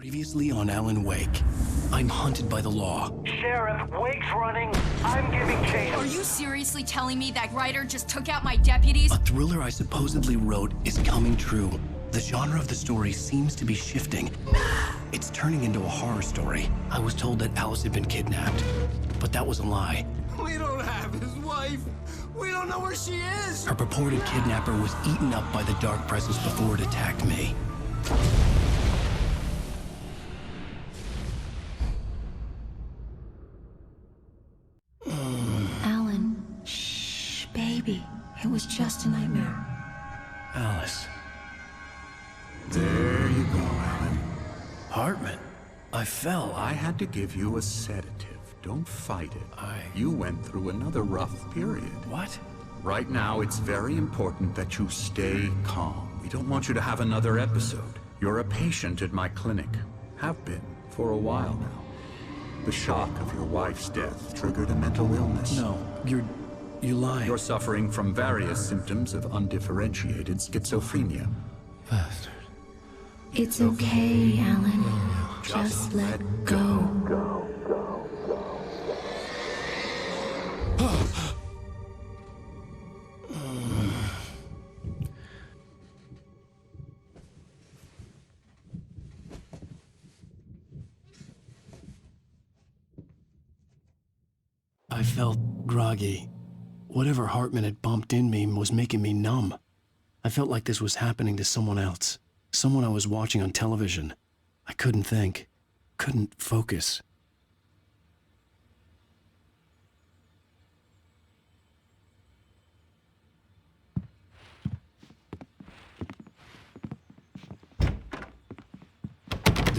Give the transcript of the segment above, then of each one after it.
Previously on Alan Wake, I'm hunted by the law. Sheriff, Wake's running. I'm giving chase. Are you seriously telling me that Ryder just took out my deputies? A thriller I supposedly wrote is coming true. The genre of the story seems to be shifting. It's turning into a horror story. I was told that Alice had been kidnapped, but that was a lie. We don't have his wife. We don't know where she is. Her purported kidnapper was eaten up by the dark presence before it attacked me. Alan, shh, baby. It was just a nightmare. Alice. There you go, Alan. Hartman. I fell. I had to give you a sedative. Don't fight it. You went through another rough period. What? Right now, it's very important that you stay calm. We don't want you to have another episode. You're a patient at my clinic. Have been for a while now. The shock of your wife's death triggered a mental illness. No, you lie. You're suffering from various symptoms of undifferentiated schizophrenia. Bastard. It's okay, Alan. Just let go. I felt groggy. Whatever Hartman had bumped in me was making me numb. I felt like this was happening to someone else. Someone I was watching on television. I couldn't think. Couldn't focus. The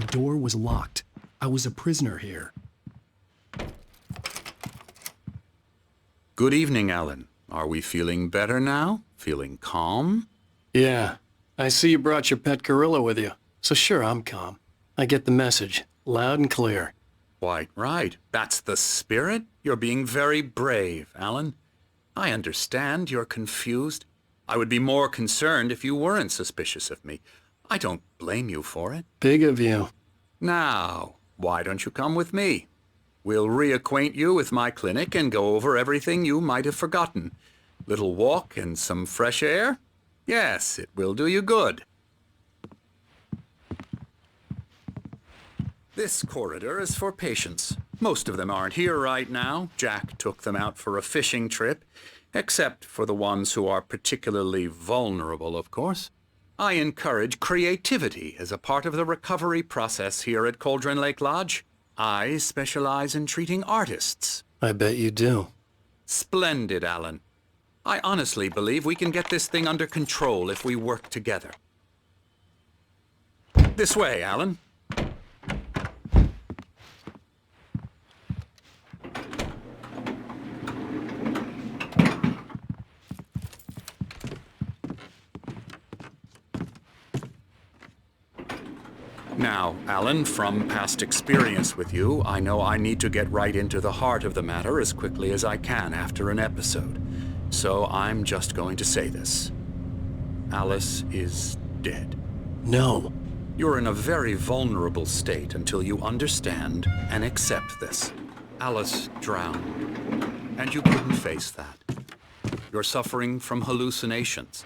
door was locked. I was a prisoner here. Good evening, Alan. Are we feeling better now? Feeling calm? Yeah. I see you brought your pet gorilla with you. So sure, I'm calm. I get the message. Loud and clear. Quite right. That's the spirit. You're being very brave, Alan. I understand you're confused. I would be more concerned if you weren't suspicious of me. I don't blame you for it. Big of you. Now, why don't you come with me? We'll reacquaint you with my clinic and go over everything you might have forgotten. Little walk and some fresh air? Yes, it will do you good. This corridor is for patients. Most of them aren't here right now. Jack took them out for a fishing trip, except for the ones who are particularly vulnerable, of course. I encourage creativity as a part of the recovery process here at Cauldron Lake Lodge. I specialize in treating artists. I bet you do. Splendid, Alan. I honestly believe we can get this thing under control if we work together. This way, Alan. Now, Alan, from past experience with you, I know I need to get right into the heart of the matter as quickly as I can after an episode. So I'm just going to say this. Alice is dead. No. You're in a very vulnerable state until you understand and accept this. Alice drowned, and you couldn't face that. You're suffering from hallucinations,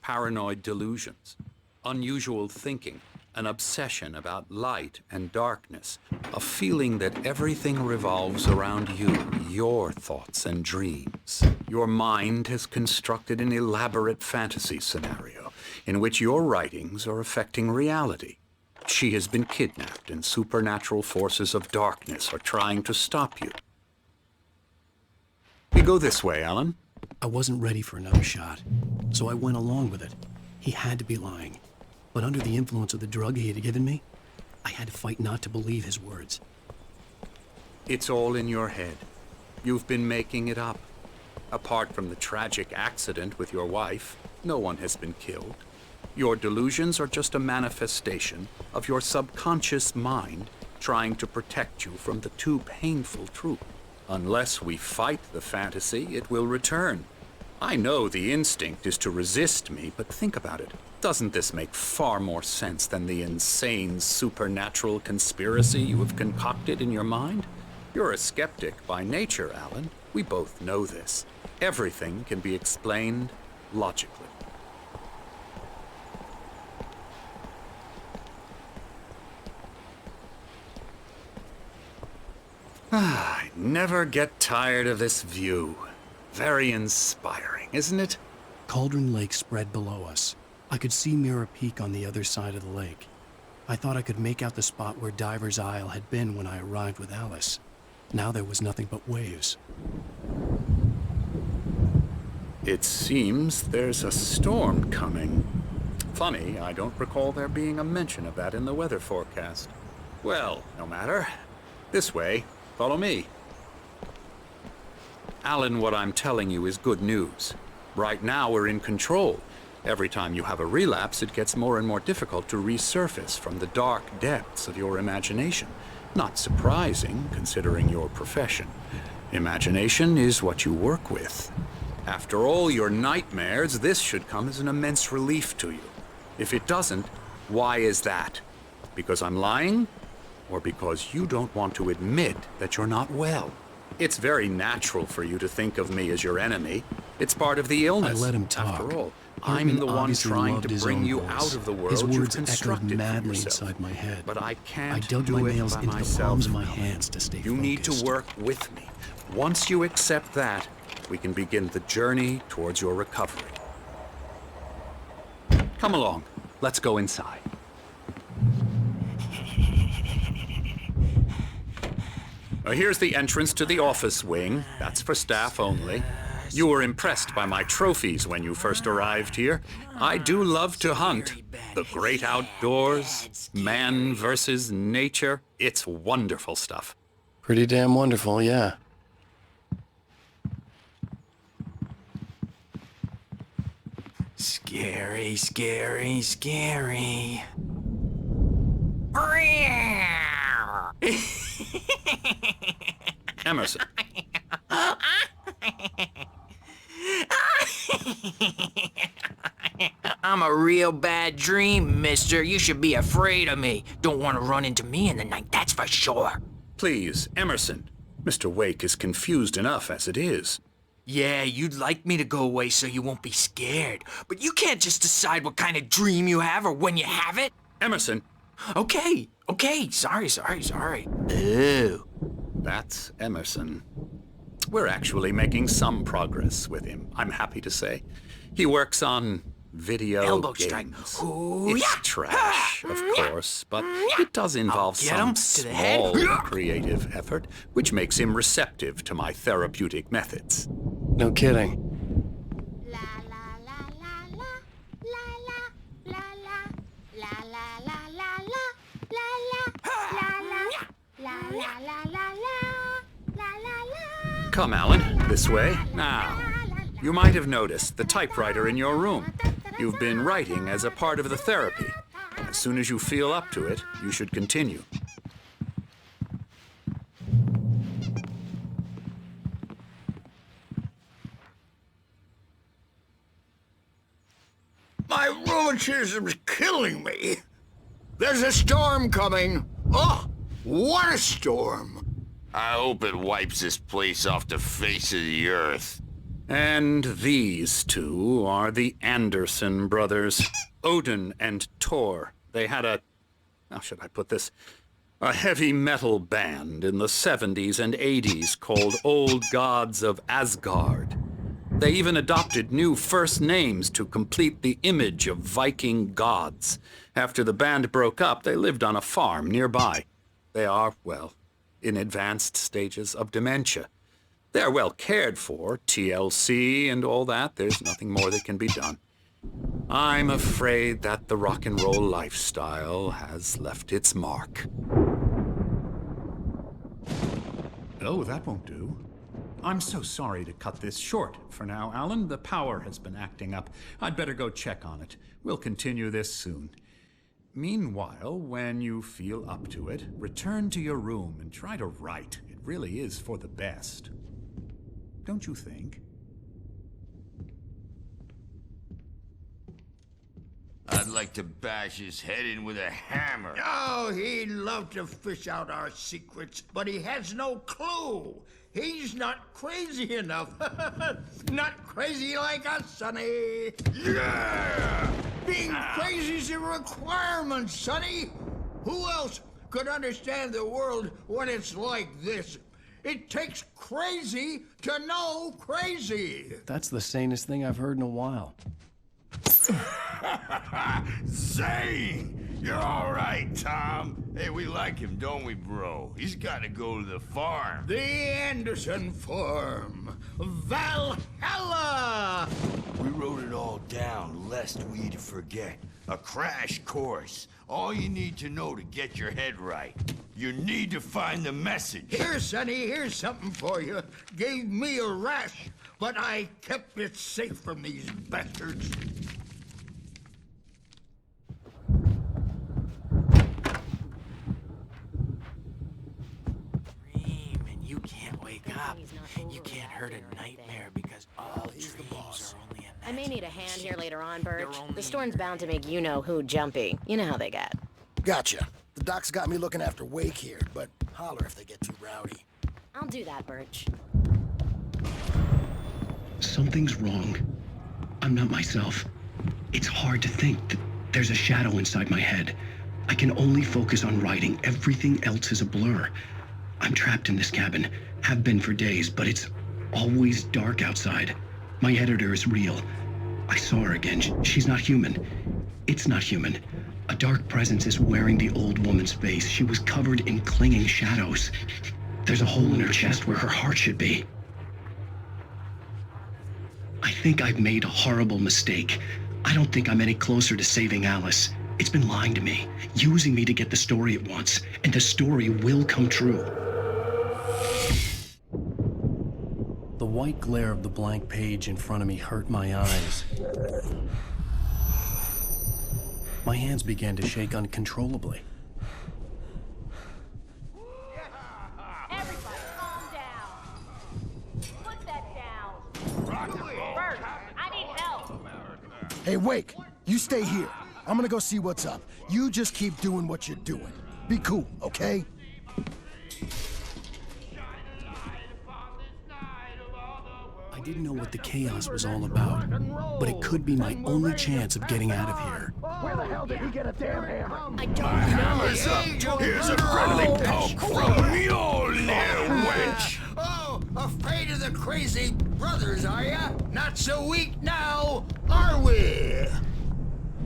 paranoid delusions, unusual thinking, an obsession about light and darkness, a feeling that everything revolves around you, your thoughts and dreams. Your mind has constructed an elaborate fantasy scenario in which your writings are affecting reality. She has been kidnapped and supernatural forces of darkness are trying to stop you. You go this way, Alan. I wasn't ready for another shot, so I went along with it. He had to be lying. But under the influence of the drug he had given me, I had to fight not to believe his words. It's all in your head. You've been making it up. Apart from the tragic accident with your wife, no one has been killed. Your delusions are just a manifestation of your subconscious mind trying to protect you from the too painful truth. Unless we fight the fantasy, it will return. I know the instinct is to resist me, but think about it. Doesn't this make far more sense than the insane supernatural conspiracy you have concocted in your mind? You're a skeptic by nature, Alan. We both know this. Everything can be explained logically. I never get tired of this view. Very inspiring, isn't it? Cauldron Lake spread below us. I could see Mirror Peak on the other side of the lake. I thought I could make out the spot where Diver's Isle had been when I arrived with Alice. Now there was nothing but waves. It seems there's a storm coming. Funny, I don't recall there being a mention of that in the weather forecast. Well, no matter. This way. Follow me. Alan, what I'm telling you is good news. Right now we're in control. Every time you have a relapse, it gets more and more difficult to resurface from the dark depths of your imagination. Not surprising, considering your profession. Imagination is what you work with. After all your nightmares, this should come as an immense relief to you. If it doesn't, why is that? Because I'm lying? Or because you don't want to admit that you're not well? It's very natural for you to think of me as your enemy. It's part of the illness. I let him talk. After all, Hartman I'm the one obviously trying loved to his bring own you voice. out of the world His you've words echoed constructed for madly yourself. inside my head. But I can't I dug do my it nails by into the myself. palms of my hands to stay You need to focused. work with me. Once you accept that, we can begin the journey towards your recovery. Come along. Let's go inside. Here's the entrance to the office wing. That's for staff only. You were impressed by my trophies when you first arrived here. I do love to hunt. The great outdoors, man versus nature. It's wonderful stuff. Pretty damn wonderful, yeah. Scary, scary, scary. Emerson. I'm a real bad dream, mister. You should be afraid of me. Don't want to run into me in the night, that's for sure. Please, Emerson. Mr. Wake is confused enough as it is. Yeah, you'd like me to go away so you won't be scared. But you can't just decide what kind of dream you have or when you have it. Emerson, Okay, sorry. Ew. that's Emerson. We're actually making some progress with him, I'm happy to say. He works on video Elbow strike. games. Ooh, It's yeah. trash, of course, but it does involve get some him to the head. small creative effort, which makes him receptive to my therapeutic methods. No kidding. La la la la la la la la la la la la la la la la la. Come, Alan, this way. Now, you might have noticed the typewriter in your room. You've been writing as a part of the therapy. As soon as you feel up to it, you should continue. My rheumatism's killing me. There's a storm coming. Oh, what a storm. I hope it wipes this place off the face of the earth. And these two are the Anderson brothers, Odin and Tor. They had how should I put this? A heavy metal band in the 70s and 80s called Old Gods of Asgard. They even adopted new first names to complete the image of Viking gods. After the band broke up, they lived on a farm nearby. They are, well, in advanced stages of dementia. They're well cared for, TLC and all that. There's nothing more that can be done. I'm afraid that the rock and roll lifestyle has left its mark. Oh, that won't do. I'm so sorry to cut this short for now, Alan. The power has been acting up. I'd better go check on it. We'll continue this soon. Meanwhile, when you feel up to it, return to your room and try to write. It really is for the best. Don't you think? like to bash his head in with a hammer. Oh, he'd love to fish out our secrets, but he has no clue. He's not crazy enough. Not crazy like us, Sonny. Yeah! Being crazy's a requirement, Sonny. Who else could understand the world when it's like this? It takes crazy to know crazy. That's the sanest thing I've heard in a while. Zane! You're all right, Tom. Hey, we like him, don't we, bro? He's got to go to the farm. The Anderson Farm. Valhalla! We wrote it all down, lest we'd forget. A crash course. All you need to know to get your head right. You need to find the message. Here, Sonny, here's something for you. Gave me a rash, but I kept it safe from these bastards. Freeman, you can't wake up. You can't hurt a nightmare because all dreams are only a I may need a hand here later on, Birch. They're only- The storm's bound to make you-know-who jumpy. You know how they get. Gotcha. The doc's got me looking after Wake here, but holler if they get too rowdy. I'll do that, Birch. Something's wrong. I'm not myself. It's hard to think that there's a shadow inside my head. I can only focus on writing. Everything else is a blur. I'm trapped in this cabin. Have been for days, but it's always dark outside. My editor is real. I saw her again. She's not human. It's not human. A dark presence is wearing the old woman's face. She was covered in clinging shadows. There's a hole in her chest where her heart should be. I think I've made a horrible mistake. I don't think I'm any closer to saving Alice. It's been lying to me, using me to get the story it wants, and the story will come true. The white glare of the blank page in front of me hurt my eyes. My hands began to shake uncontrollably. Everybody, calm down. Put that down. Bert, I need help. Hey, Wake, you stay here. I'm gonna go see what's up. You just keep doing what you're doing. Be cool, okay? I didn't know what the chaos was all about, but it could be my only chance of getting out of here. Where the hell did he get a damn hammer? I don't know. Hammer's up. Here's a friendly poke from Mjolnir, wench. Oh, afraid of the crazy brothers, are ya? Not so weak now, are we?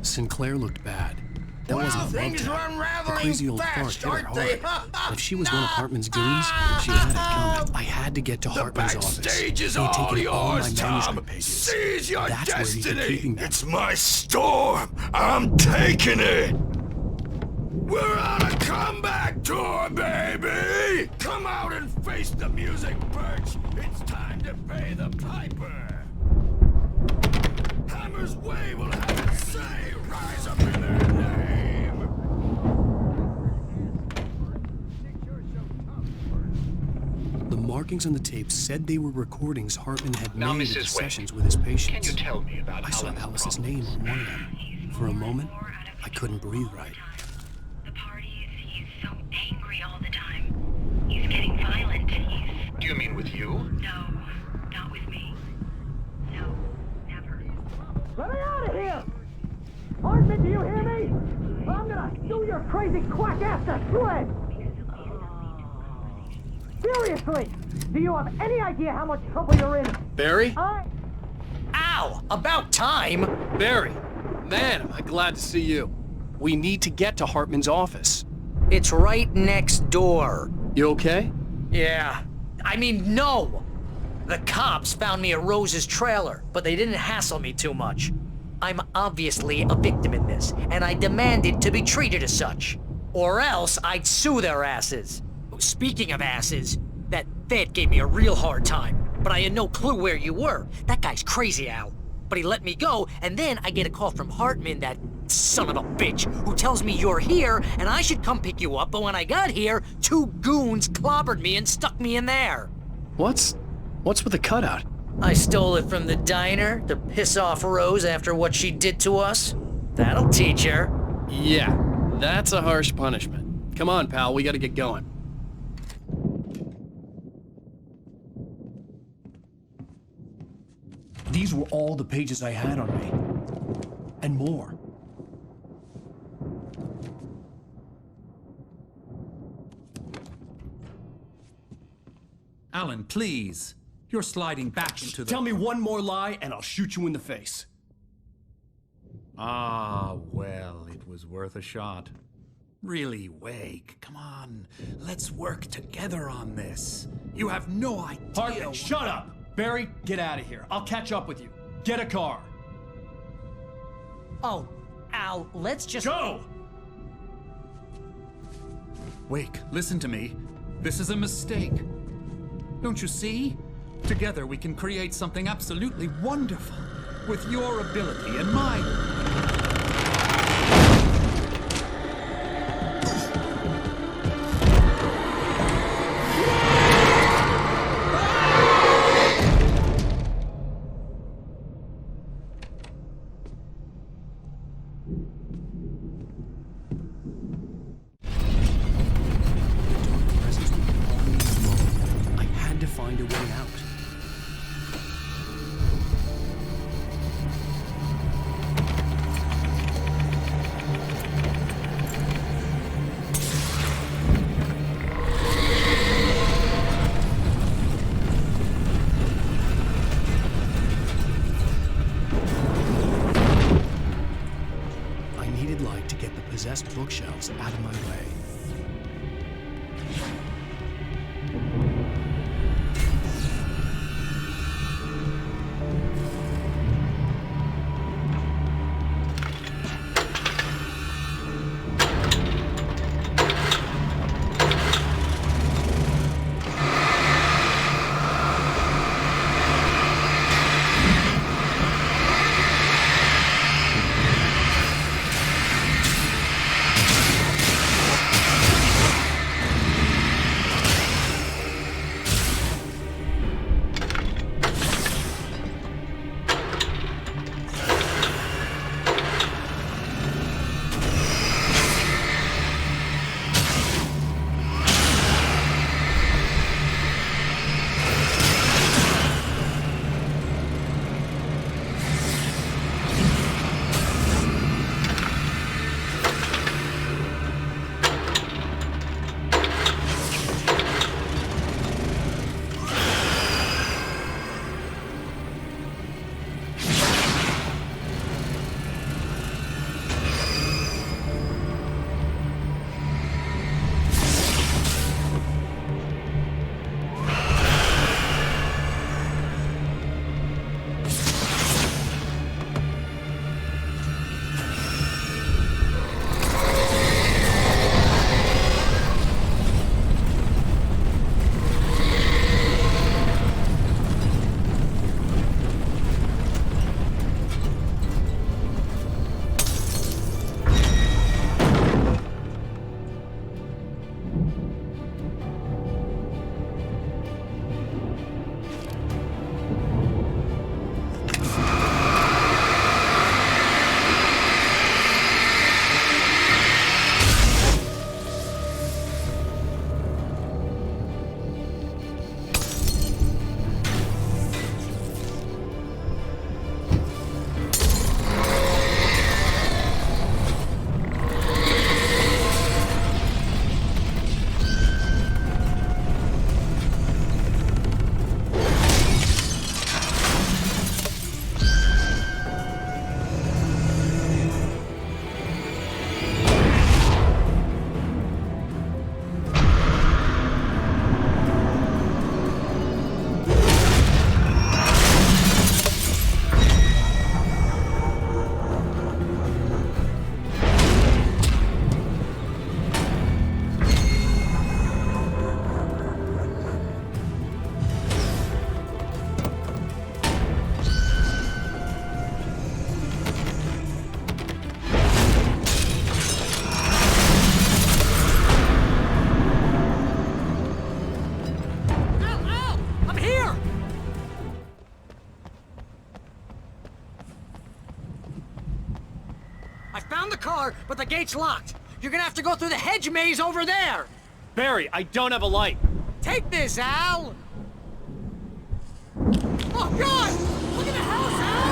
Sinclair looked bad. That Well, wasn't a love things tap. are The unraveling crazy old fast, fart hit her aren't they? hard. And if she was one of Hartman's goons, she had it coming. I had to get to The Hartman's office. backstage is He had all taken all my yours, Tom. manuscript pages. Seize your That's where he'd been destiny. keeping them. It's my storm. I'm taking it. We're on a comeback tour, baby. Come out and face the music, Birch. It's time to pay the piper. Hammer's Way will have its say. Rise up in their name. The markings on the tape said they were recordings Hartman had Now, made at the Mrs. Wade, sessions with his patients. Can you tell me about I saw Alan's Alice's problems? name on one of them. For a moment, I couldn't breathe right. The parties, he's so angry all the time. He's getting violent. Do you mean with you? No, not with me. No, never. Let me out of here! Hartman, do you hear me? I'm gonna sue your crazy quack ass to shreds! Seriously! Do you have any idea how much trouble you're in? Barry? Ow! About time! Barry! Man, am I glad to see you. We need to get to Hartman's office. It's right next door. You okay? Yeah. I mean, no! The cops found me at Rose's trailer, but they didn't hassle me too much. I'm obviously a victim in this, and I demanded to be treated as such. Or else I'd sue their asses. Speaking of asses, that Fed gave me a real hard time, but I had no clue where you were. That guy's crazy, Al. But he let me go, and then I get a call from Hartman, that son of a bitch, who tells me you're here and I should come pick you up, but when I got here, 2 goons clobbered me and stuck me in there. What's with the cutout? I stole it from the diner to piss off Rose after what she did to us. That'll teach her. Yeah, that's a harsh punishment. Come on, pal, we gotta get going. These were all the pages I had on me. And more. Alan, please. You're sliding back into the... Tell me one more lie and I'll shoot you in the face. Ah, well, it was worth a shot. Really, Wake, come on. Let's work together on this. You have no idea... Hartman, shut up! Barry, get out of here. I'll catch up with you. Get a car. Oh, Al, let's just... Go! Wake, listen to me. This is a mistake. Don't you see? Together we can create something absolutely wonderful. With your ability and mine. I had to find a way out. I needed light to get the possessed bookshelves out of my way. but the gate's locked. You're gonna have to go through the hedge maze over there. Barry, I don't have a light. Take this, Al! Oh, God! Look at the house, Al!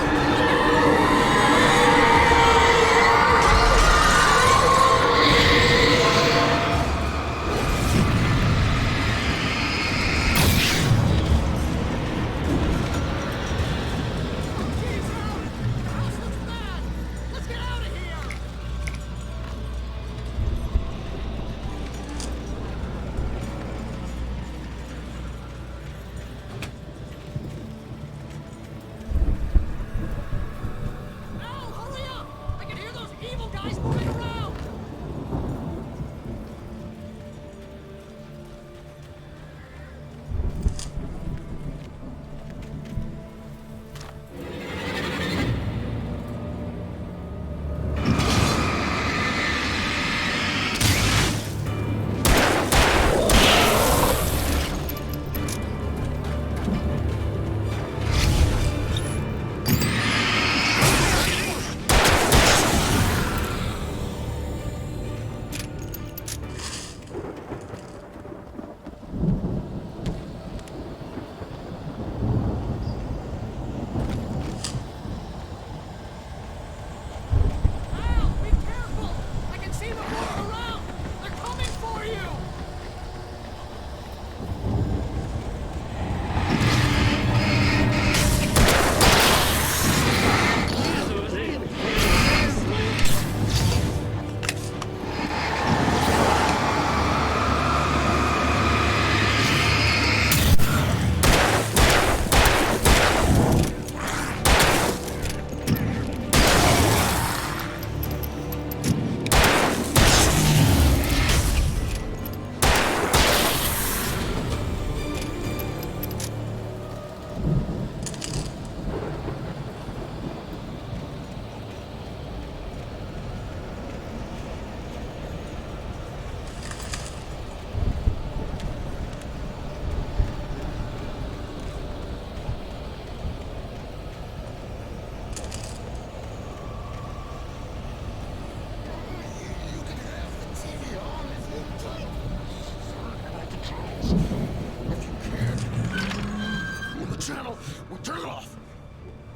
Channel, we'll turn it off.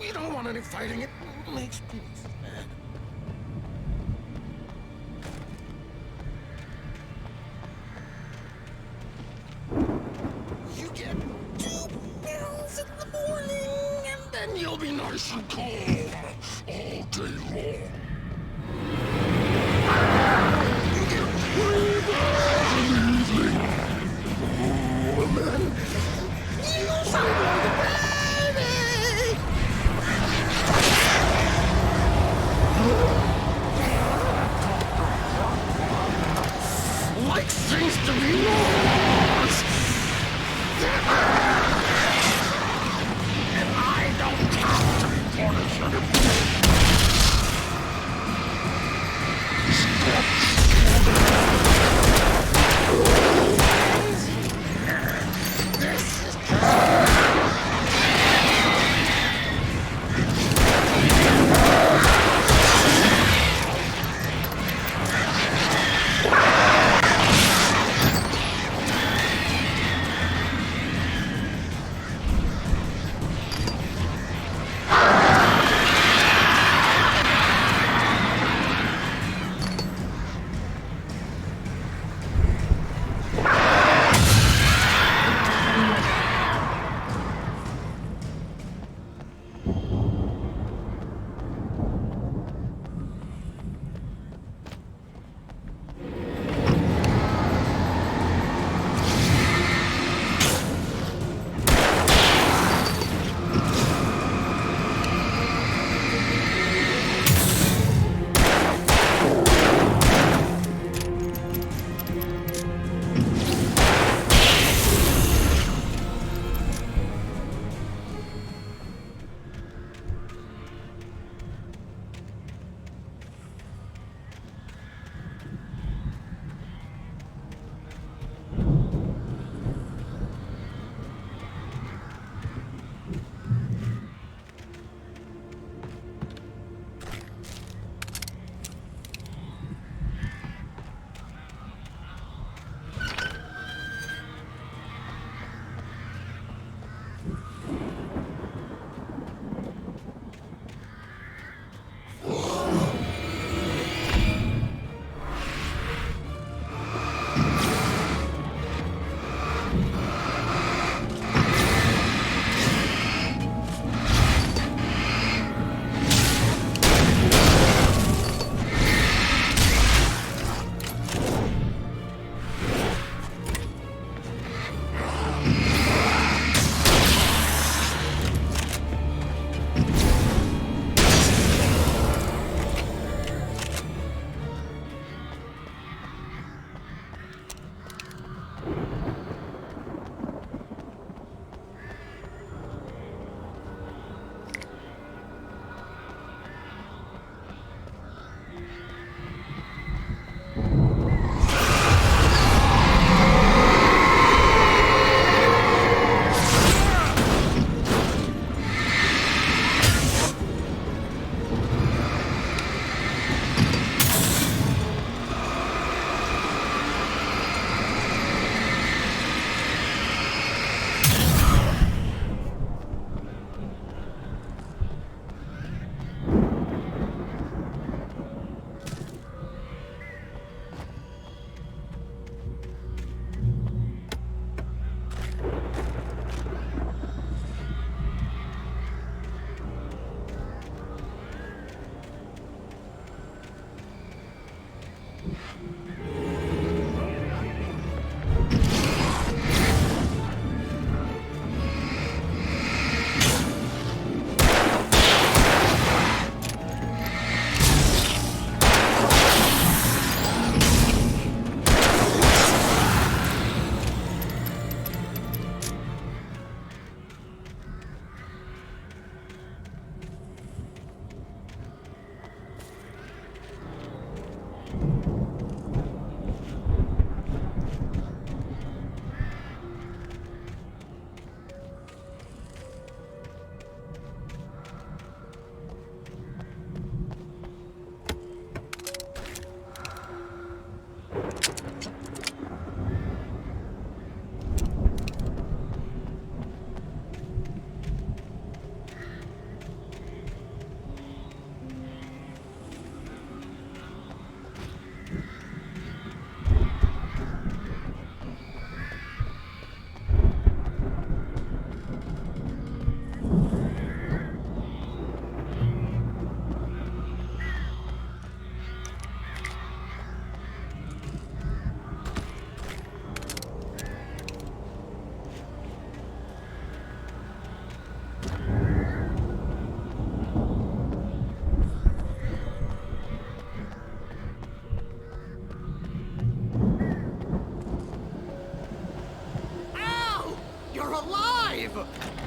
We don't want any fighting. It makes me mad. You get 2 pills in the morning, and then you'll be nice and calm all day long. You get 3 pills in the evening. Oh, and then you sound like a baby! Like things to be yours! And I don't have to be punished anymore!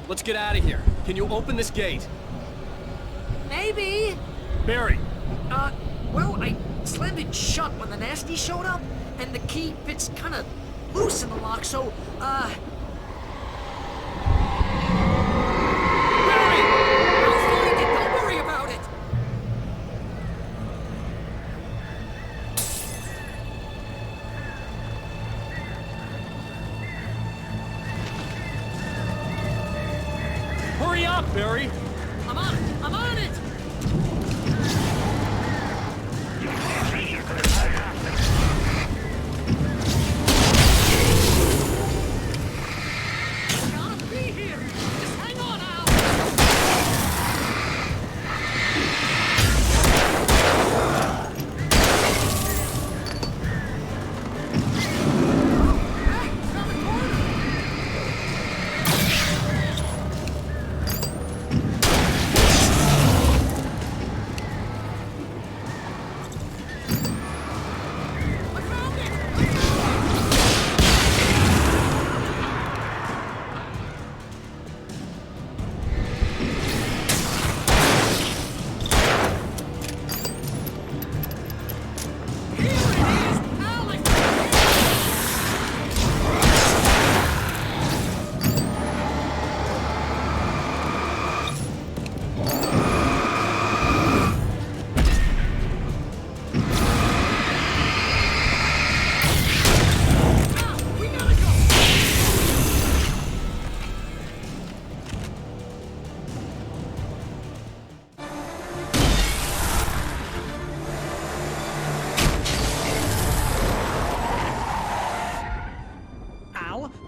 Let's get out of here. Can you open this gate? Maybe. Barry! Well, I slammed it shut when the nasty showed up, and the key fits kind of loose in the lock, so, Barry! I'll find it, don't worry about it! Hurry up, Barry! I'm on it! Gotta be here! Just hang on, Al! Hey, found the corner!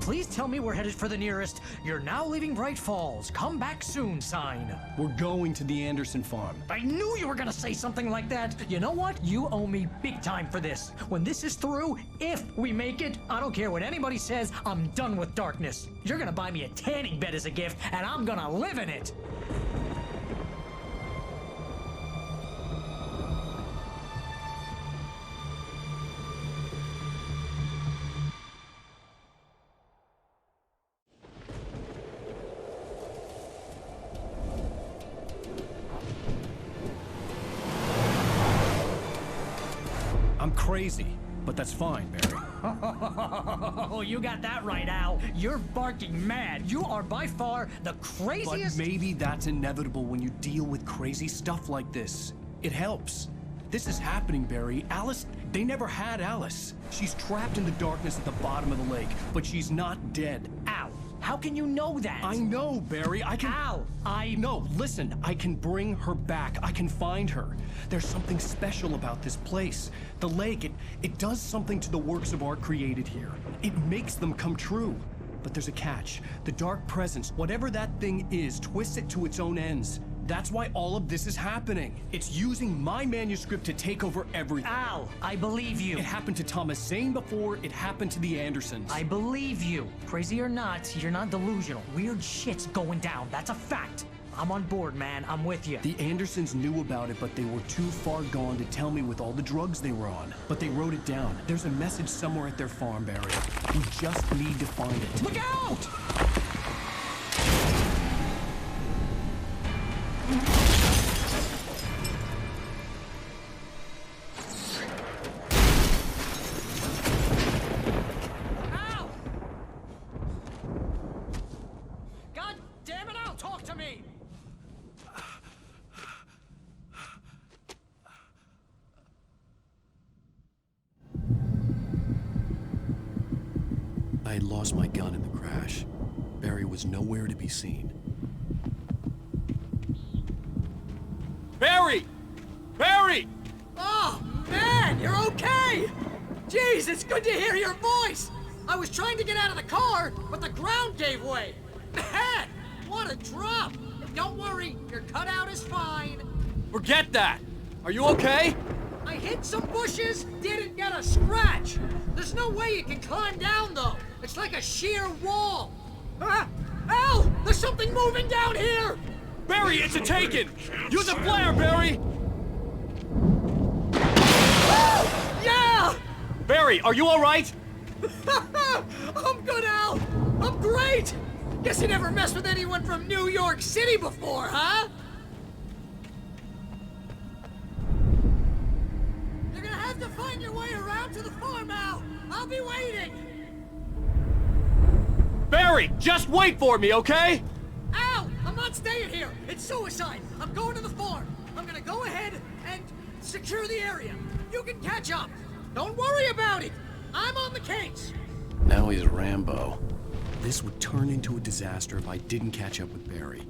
Please tell me we're headed for the nearest "You're now leaving Bright Falls. Come back soon" sign. We're going to the Anderson farm. I knew you were gonna say something like that. You know what? You owe me big time for this. When this is through, if we make it, I don't care what anybody says, I'm done with darkness. You're gonna buy me a tanning bed as a gift, and I'm gonna live in it. I'm crazy, but that's fine, Barry. Oh, you got that right, Al. You're barking mad. You are by far the craziest. But maybe that's inevitable when you deal with crazy stuff like this. It helps. This is happening, Barry. Alice, they never had Alice. She's trapped in the darkness at the bottom of the lake, but she's not dead. Al, how can you know that? I know, Barry. I can... Al, No, listen. I can bring her back. I can find her. There's something special about this place. The lake, it does something to the works of art created here. It makes them come true. But there's a catch. The dark presence, whatever that thing is, twists it to its own ends. That's why all of this is happening. It's using my manuscript to take over everything. Al, I believe you. It happened to Thomas Zane before, it happened to the Andersons. I believe you. Crazy or not, you're not delusional. Weird shit's going down. That's a fact. I'm on board, man. I'm with you. The Andersons knew about it, but they were too far gone to tell me with all the drugs they were on. But they wrote it down. There's a message somewhere at their farm, Barry. We just need to find it. Look out! Al! God damn it, Al, talk to me! I had lost my gun in the crash. Barry was nowhere to be seen. Barry! Barry! Oh, man, you're okay! Jeez, it's good to hear your voice! I was trying to get out of the car, but the ground gave way. Man, what a drop! Don't worry, your cutout is fine. Forget that! Are you okay? I hit some bushes, didn't get a scratch. There's no way you can climb down, though. It's like a sheer wall. Al, there's something moving down here! Barry, it's a Taken! Use a flare, Barry! Yeah! Barry, are you alright? I'm good, Al! I'm great! Guess you never messed with anyone from New York City before, huh? You're gonna have to find your way around to the farm, Al. I'll be waiting. Barry, just wait for me, okay? Al, I'm not staying here. It's suicide. I'm going to the farm. I'm gonna go ahead and secure the area. You can catch up. Don't worry about it. I'm on the case. Now he's Rambo. This would turn into a disaster if I didn't catch up with Barry.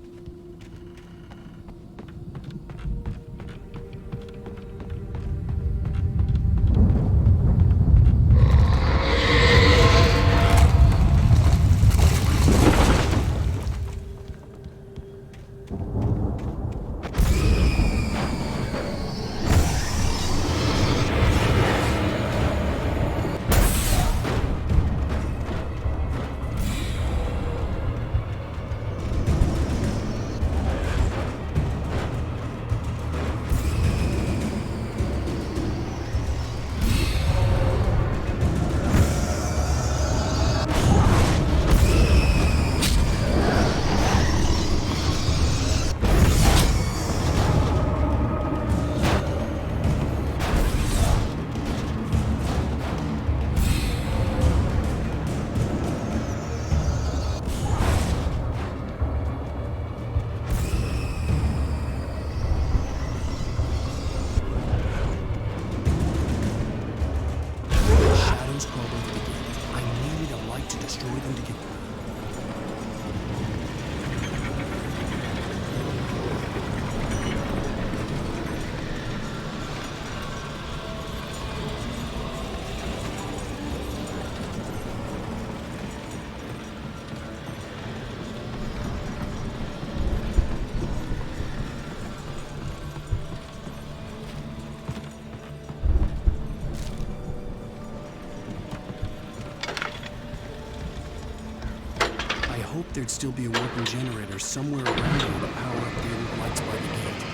I hoped there'd still be a working generator somewhere around here to power up the old lights by the gate.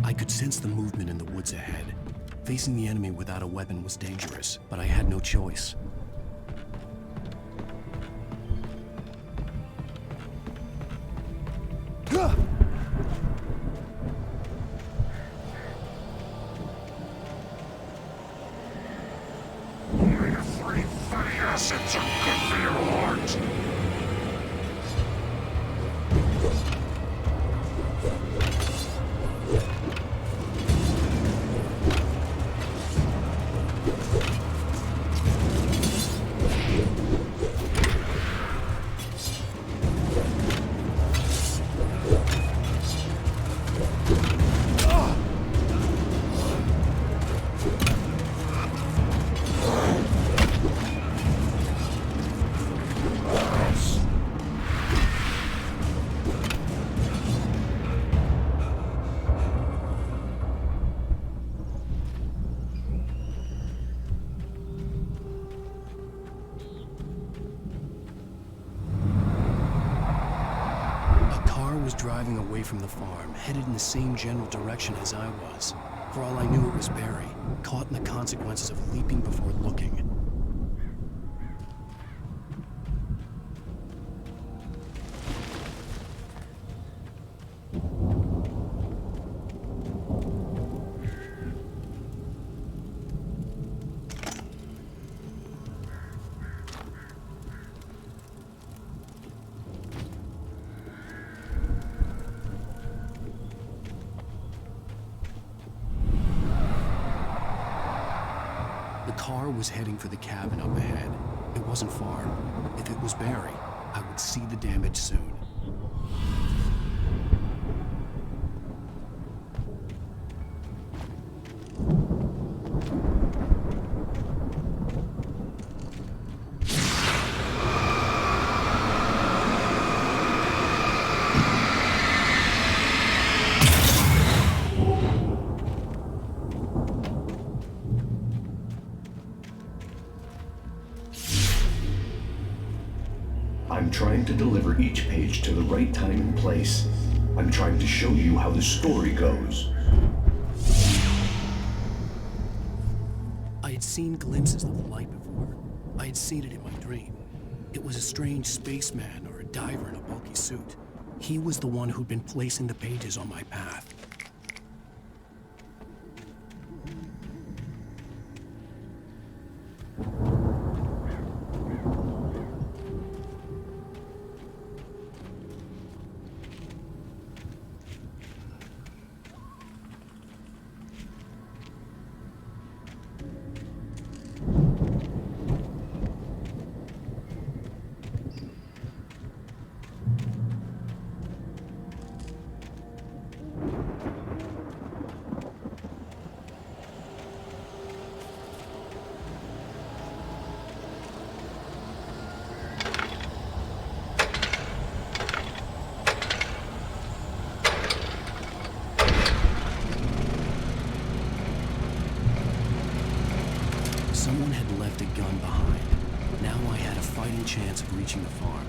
I could sense the movement in the woods ahead. Facing the enemy without a weapon was dangerous, but I had no choice. Acids are good for your heart. Was driving away from the farm, headed in the same general direction as I was. For all I knew, it was Barry, caught in the consequences of leaping before looking. The car was heading for the cabin up ahead. It wasn't far. If it was Barry, I would see the damage soon. I I'm trying to deliver each page to the right time and place. I'm trying to show you how the story goes. I had seen glimpses of the light before. I had seen it in my dream. It was a strange spaceman or a diver in a bulky suit. He was the one who'd been placing the pages on my path. Someone had left a gun behind. Now I had a fighting chance of reaching the farm.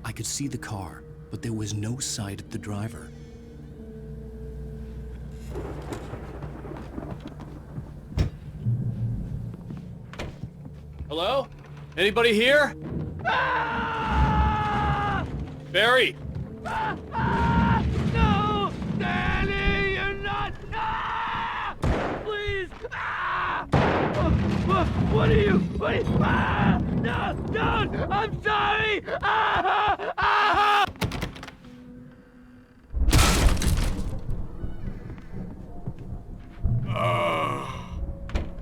I could see the car, but there was no sight of the driver. Hello? Anybody here? Barry! No! Danny, you're not! Ah! Please! Ah! What are you? Ah! No! Don't! I'm sorry! Ah! Ah!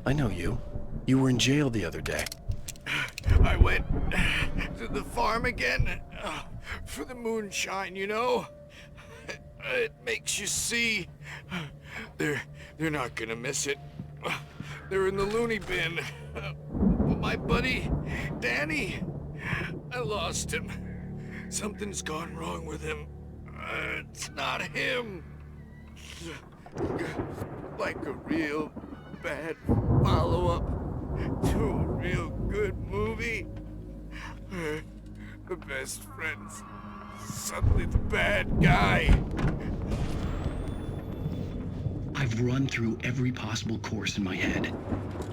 I know you. You were in jail the other day. I went to the farm again for the moonshine, you know? It makes you see. They're not gonna miss it. They're in the loony bin. My buddy, Danny, I lost him. Something's gone wrong with him. It's not him. Like a real bad follow-up to a real good movie. The best friend's suddenly the bad guy. I've run through every possible course in my head.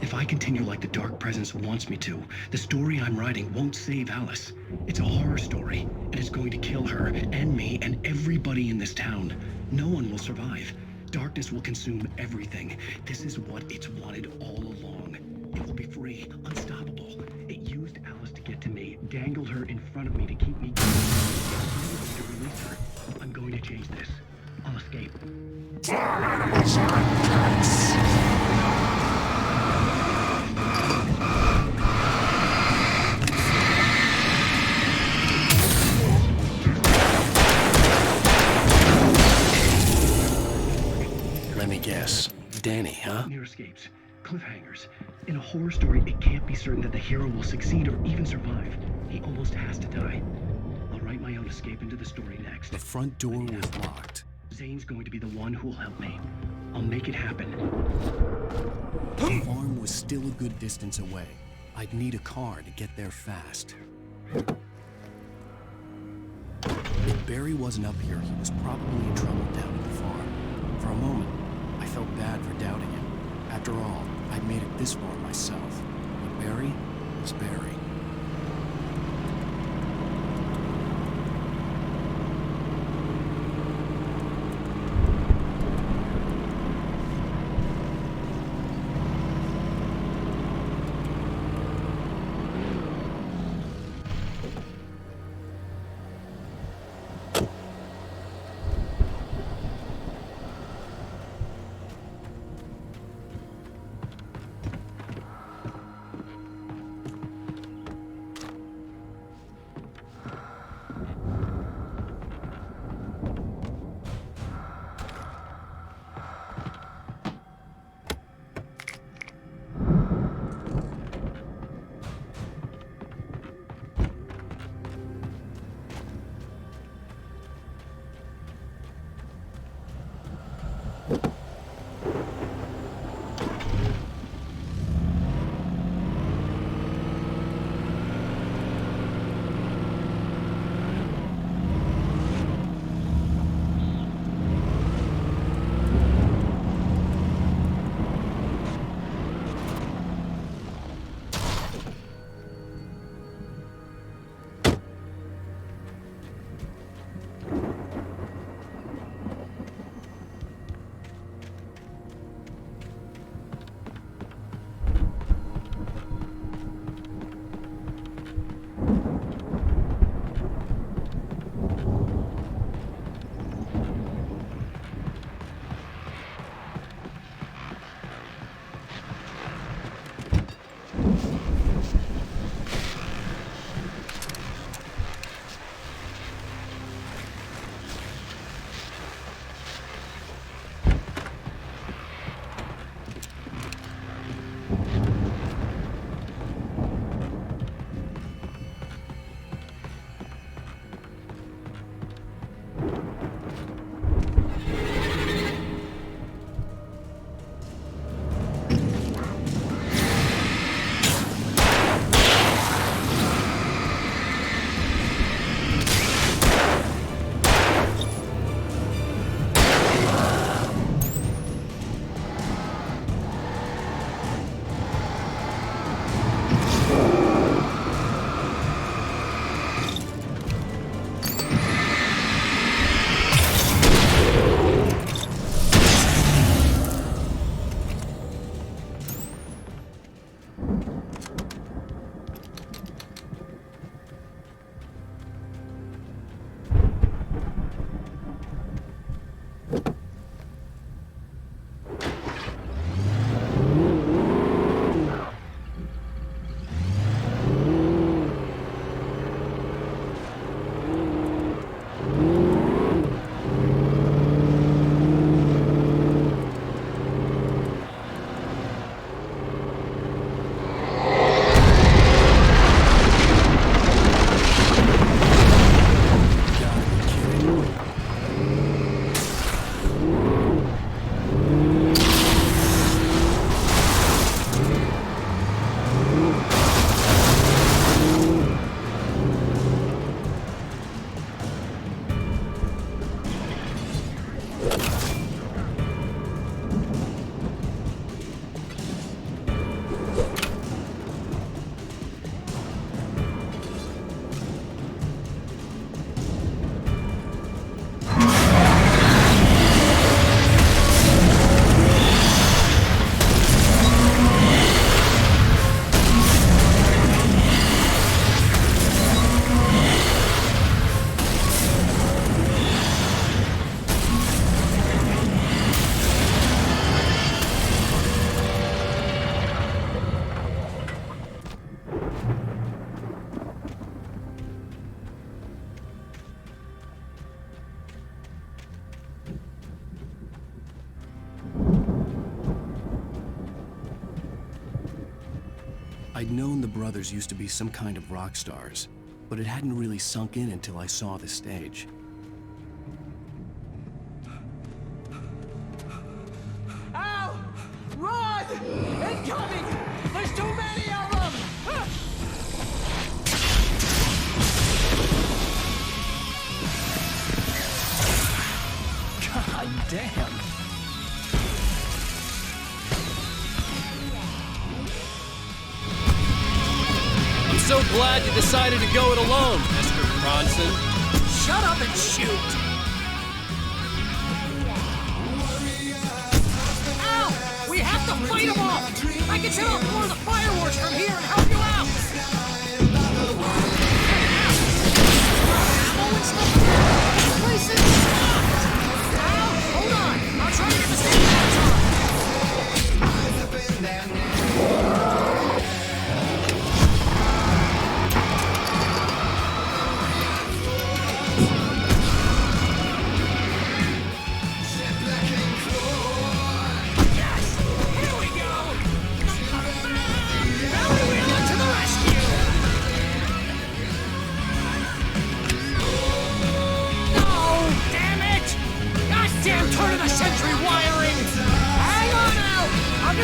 If I continue like the Dark Presence wants me to, the story I'm writing won't save Alice. It's a horror story, and it's going to kill her, and me, and everybody in this town. No one will survive. Darkness will consume everything. This is what it's wanted all along. It will be free, unstoppable. It used Alice to get to me, dangled her in front of me to keep me going. I'm going to release her. I'm going to change this. I'll escape. Let me guess. Danny, huh? Near escapes, cliffhangers. In a horror story, it can't be certain that the hero will succeed or even survive. He almost has to die. I'll write my own escape into the story next. The front door was locked. Zane's going to be the one who will help me. I'll make it happen. The farm was still a good distance away. I'd need a car to get there fast. If Barry wasn't up here, he was probably in trouble down at the farm. For a moment, I felt bad for doubting him. After all, I'd made it this far myself. But Barry was Barry. I'd known the brothers used to be some kind of rock stars, but it hadn't really sunk in until I saw the stage. Al! Run! Incoming! There's too many of them! God damn! I'm so glad you decided to go it alone, Mr. Bronson. Shut up and shoot! Al! We have to fight them off! I can set off more of the fireworks from here and help you out! Ammo and stuff! This place is stocked! Al, hold on! I'll try to get the stabilizer on!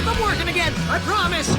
I'm working again, I promise!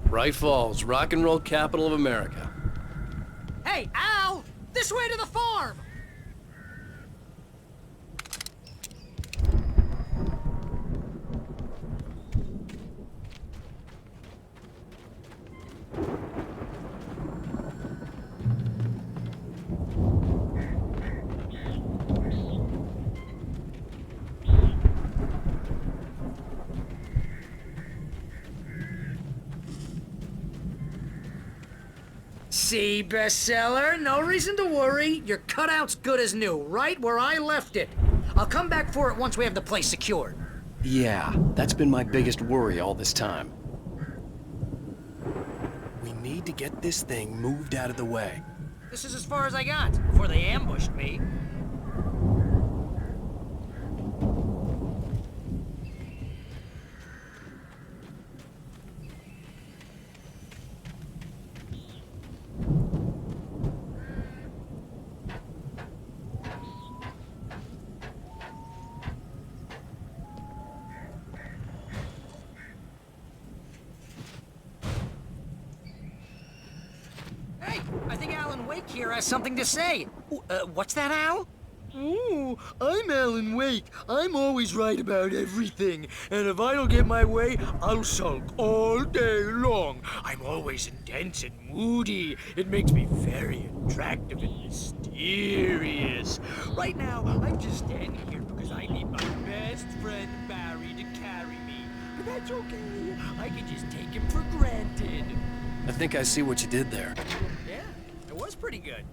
Bright Falls, rock and roll capital of America. Hey, Al! This way to the farm! See, bestseller? No reason to worry. Your cutout's good as new, right where I left it. I'll come back for it once we have the place secured. Yeah, that's been my biggest worry all this time. to get this thing moved out of the way. This is as far as I got before they ambushed me. Hey, I think Alan Wake here has something to say. What's that, Al? Ooh, I'm Alan Wake. I'm always right about everything. And if I don't get my way, I'll sulk all day long. I'm always intense and moody. It makes me very attractive and mysterious. Right now, I'm just standing here because I need my best friend Barry to carry me. But that's okay. I can just take him for granted. I think I see what you did there. Yeah, it was pretty good.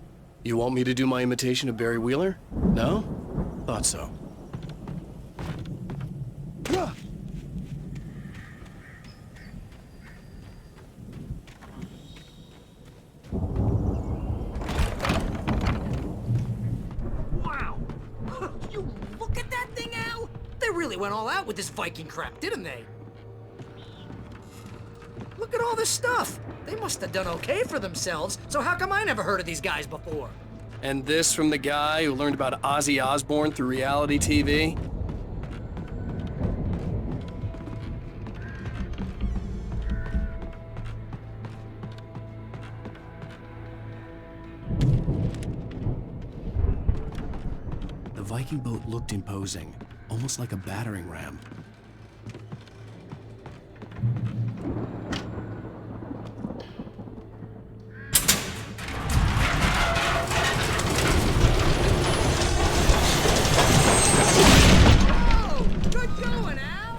You want me to do my imitation of Barry Wheeler? No? Thought so. Wow! You look at that thing, Al! They really went all out with this Viking crap, didn't they? Look at all this stuff! They must have done okay for themselves, so how come I never heard of these guys before? And this from the guy who learned about Ozzy Osbourne through reality TV? The Viking boat looked imposing, almost like a battering ram. Good going, Al!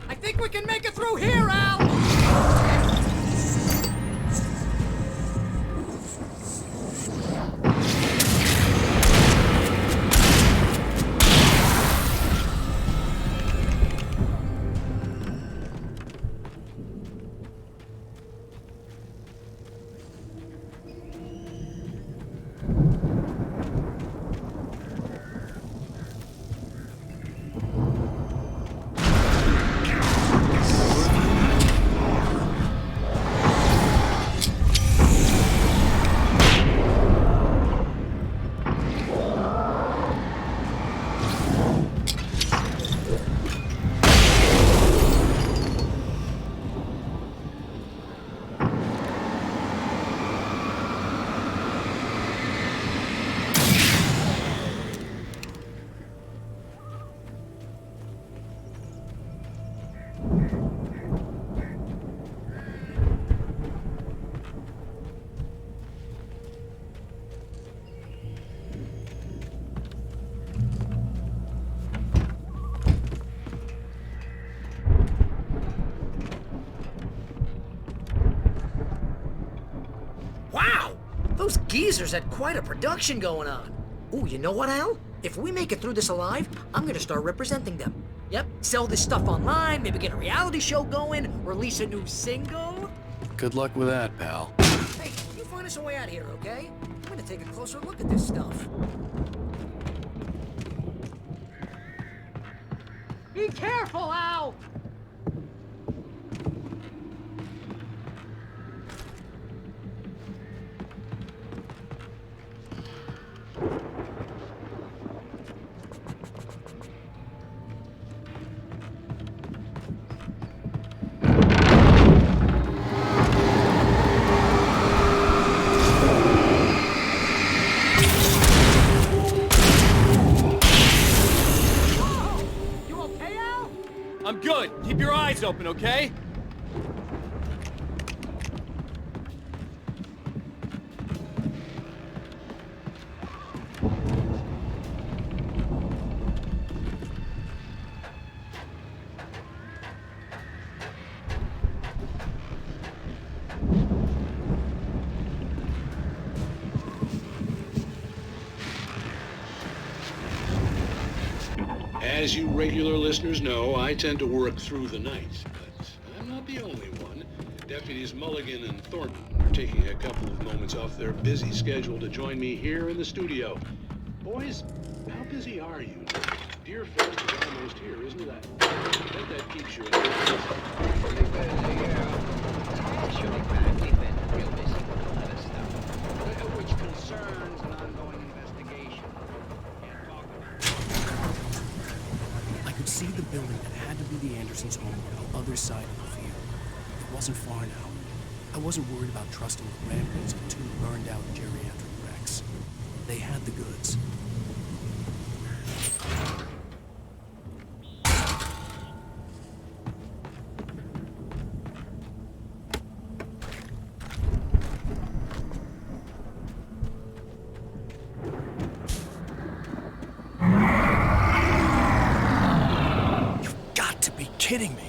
I think we can make it through here, Al! geezers had quite a production going on. Ooh, you know what, Al? If we make it through this alive, I'm gonna start representing them. Yep, sell this stuff online, maybe get a reality show going, release a new single. Good luck with that, pal. Hey, you find us a way out here, okay? I'm gonna take a closer look at this stuff. Be careful, Al! I'm good. Keep your eyes open, okay? As you regular listeners know, I tend to work through the night, but I'm not the only one. Deputies Mulligan and Thornton are taking a couple of moments off their busy schedule to join me here in the studio. Boys, how busy are you? Deer Fest is almost here, isn't it? I bet that keeps you in the Pretty busy, yeah. Actually, Pat, we've been real busy with a lot of stuff, which concerns an ongoing investigation. I could see the building that had to be the Andersons' home on the other side of the field. It wasn't far now. I wasn't worried about trusting the ramblings of two burned-out geriatric wrecks. They had the goods. You've got to be kidding me.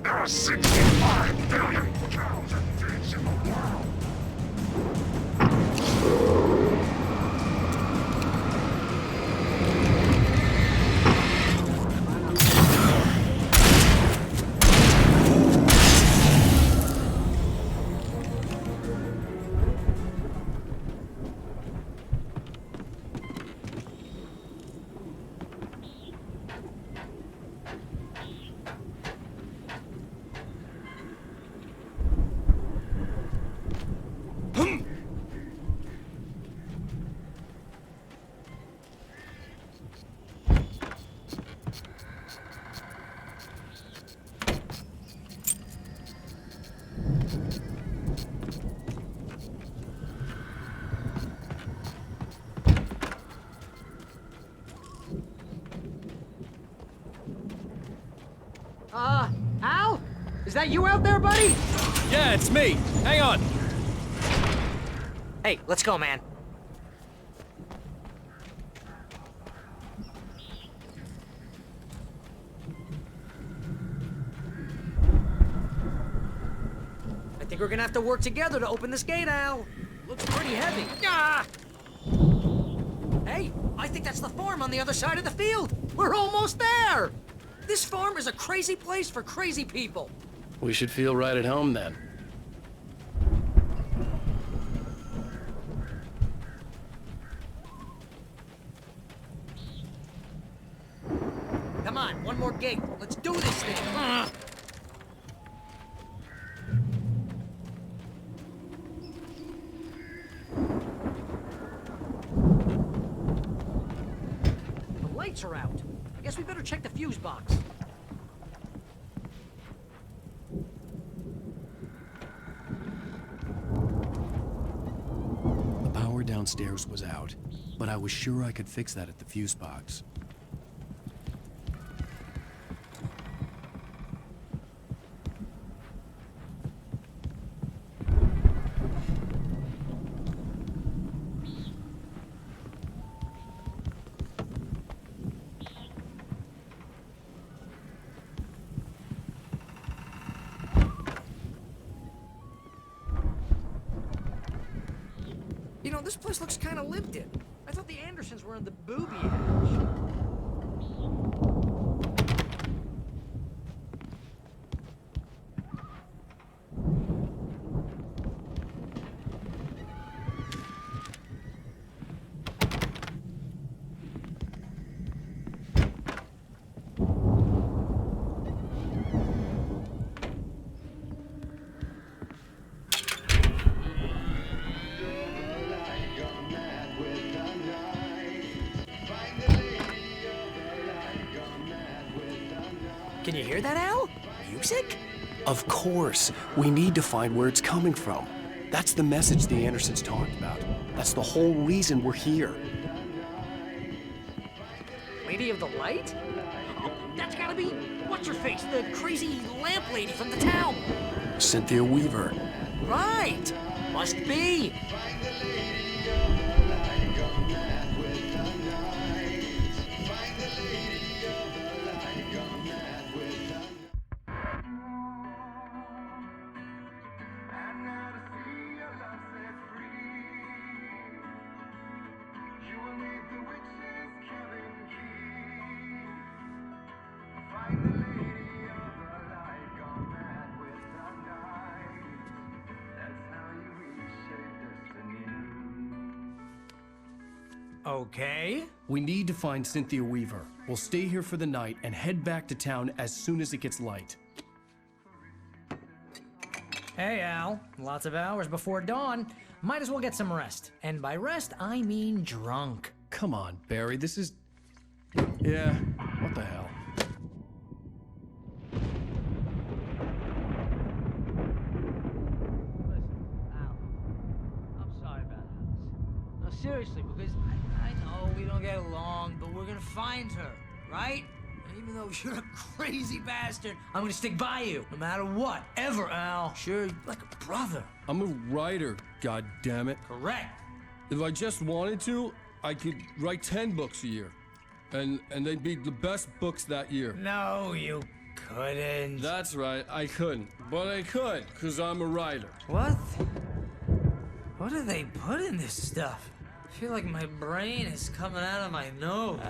There are 65 billion cows and pigs in the world. Al? Is that you out there, buddy? Yeah, it's me. Hang on. Hey, let's go, man. I think we're gonna have to work together to open this gate, Al. Looks pretty heavy. Ah! Hey, I think that's the farm on the other side of the field. We're almost there. This farm is a crazy place for crazy people. We should feel right at home then. Come on, one more gate. Let's do this thing. The lights are out. I guess we better check the fuse box. The power downstairs was out, but I was sure I could fix that at the fuse box. You know, this place looks kind of lived in. I thought the Andersons were in the booby hatch. Can you hear that, Al? Music? Of course. We need to find where it's coming from. That's the message the Andersons talked about. That's the whole reason we're here. Lady of the Light? Oh, that's gotta be what's-her-face, the crazy lamp lady from the town. Cynthia Weaver. Right! Must be. Okay. We need to find Cynthia Weaver. We'll stay here for the night and head back to town as soon as it gets light. Hey, Al. Lots of hours before dawn. Might as well get some rest. And by rest, I mean drunk. Come on, Barry, this is... Yeah, what the hell? I'm sorry about Alice. No, seriously, because I know we don't get along, but we're gonna find her, right? And even though you're a crazy bastard, I'm gonna stick by you, no matter what, ever, Al. Sure, you're like a brother. I'm a writer, goddammit. Correct. If I just wanted to, I could write 10 books a year. And they'd be the best books that year. No, you couldn't. That's right, I couldn't. But I could, because I'm a writer. What? What do they put in this stuff? I feel like my brain is coming out of my nose.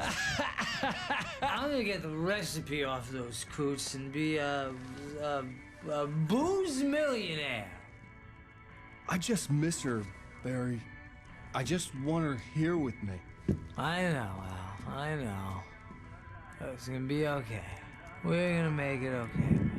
I'm gonna get the recipe off those coots and be a booze millionaire. I just miss her, Barry. I just want her here with me. I know, Al. I know. It's gonna be okay. We're gonna make it okay, man.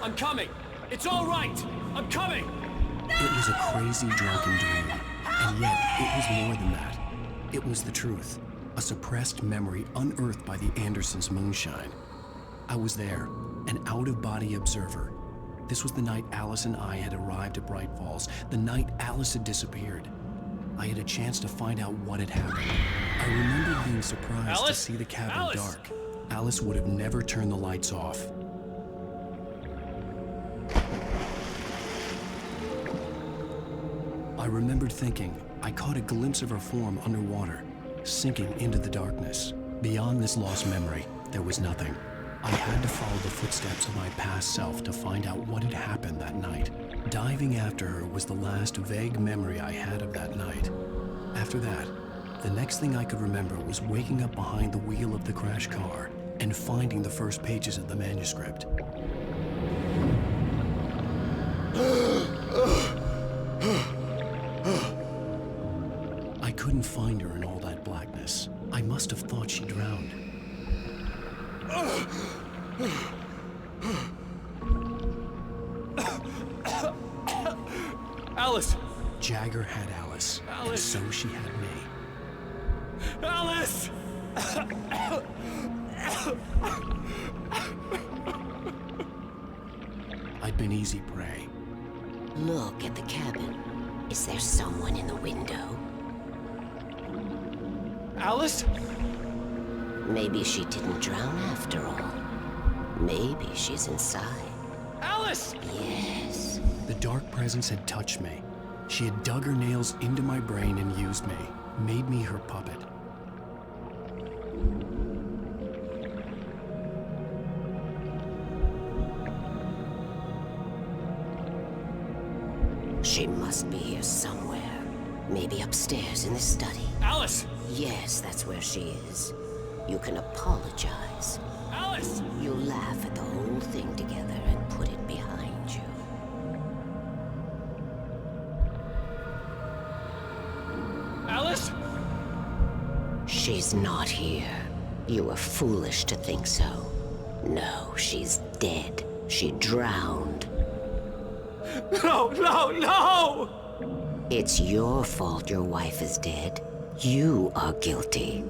I'm coming! It's all right! I'm coming! It was a crazy, drunken dream, and yet it was more than that. It was the truth, a suppressed memory unearthed by the Andersons' moonshine. I was there, an out-of-body observer. This was the night Alice and I had arrived at Bright Falls, the night Alice had disappeared. I had a chance to find out what had happened. I remember being surprised to see the cabin dark. Alice would have never turned the lights off. I remembered thinking I caught a glimpse of her form underwater, sinking into the darkness. Beyond this lost memory, there was nothing. I had to follow the footsteps of my past self to find out what had happened that night. Diving after her was the last vague memory I had of that night. After that, the next thing I could remember was waking up behind the wheel of the crash car and finding the first pages of the manuscript. I couldn't find her in all that blackness. I must have thought she drowned. Alice! Jagger had Alice, and so she had me. Alice! I'd been easy prey. Look at the cabin. Is there someone in the window? Alice? Maybe she didn't drown after all. Maybe she's inside. Alice! Yes. The dark presence had touched me. She had dug her nails into my brain and used me, made me her puppet. She must be here somewhere. Maybe upstairs in the study. Alice! Yes, that's where she is. You can apologize. Alice! You laugh at the whole thing together and put it behind you. Alice? She's not here. You were foolish to think so. No, she's dead. She drowned. No, no, no! It's your fault your wife is dead. You are guilty.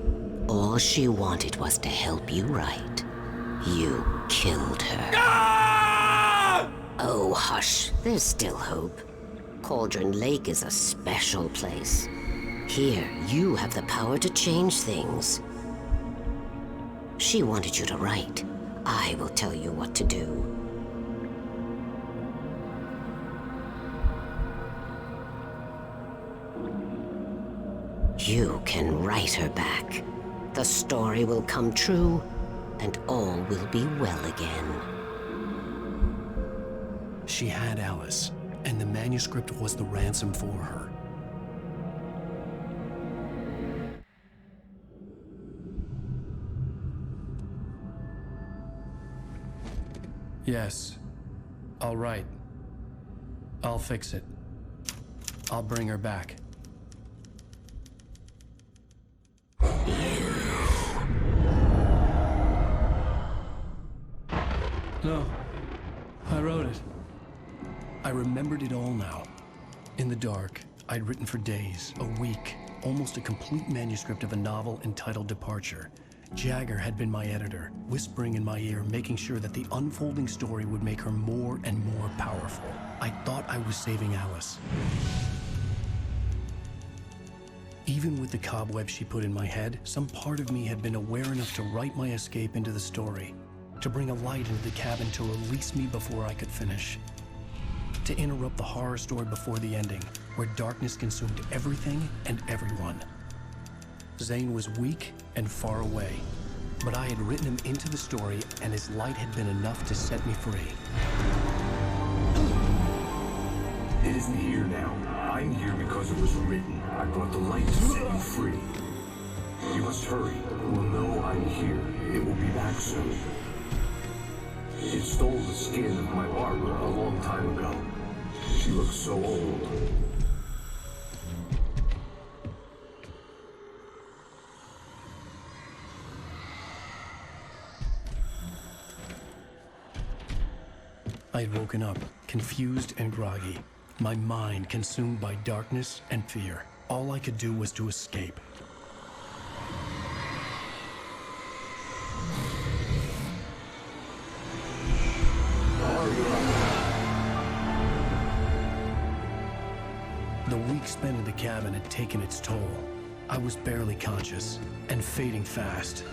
All she wanted was to help you right. You killed her. Ah! Oh, hush. There's still hope. Cauldron Lake is a special place. Here, you have the power to change things. She wanted you to write. I will tell you what to do. You can write her back. The story will come true, and all will be well again. She had Alice, and the manuscript was the ransom for her. Yes. All right. I'll fix it. I'll bring her back. No. I wrote it. I remembered it all now. In the dark, I'd written for days, a week, almost a complete manuscript of a novel entitled Departure. Jagger had been my editor, whispering in my ear, making sure that the unfolding story would make her more and more powerful. I thought I was saving Alice. Even with the cobwebs she put in my head, some part of me had been aware enough to write my escape into the story, to bring a light into the cabin to release me before I could finish, to interrupt the horror story before the ending, where darkness consumed everything and everyone. Zane was weak and far away, but I had written him into the story, and his light had been enough to set me free. It isn't here now. I'm here because it was written. I brought the light to set you free. You must hurry. It will know I'm here. It will be back soon. It stole the skin of my Barbara a long time ago. She looks so old. I had woken up, confused and groggy, my mind consumed by darkness and fear. All I could do was to escape. The week spent in the cabin had taken its toll. I was barely conscious, and fading fast.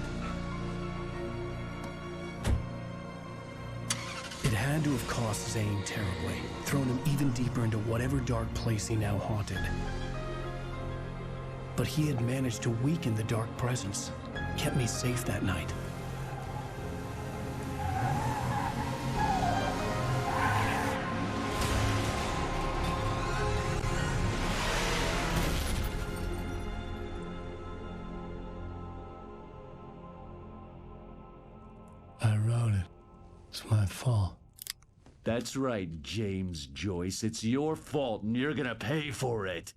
It had to have cost Zane terribly, thrown him even deeper into whatever dark place he now haunted. But he had managed to weaken the dark presence, kept me safe that night. I wrote it. It's my fault. That's right, James Joyce. It's your fault, and you're gonna pay for it.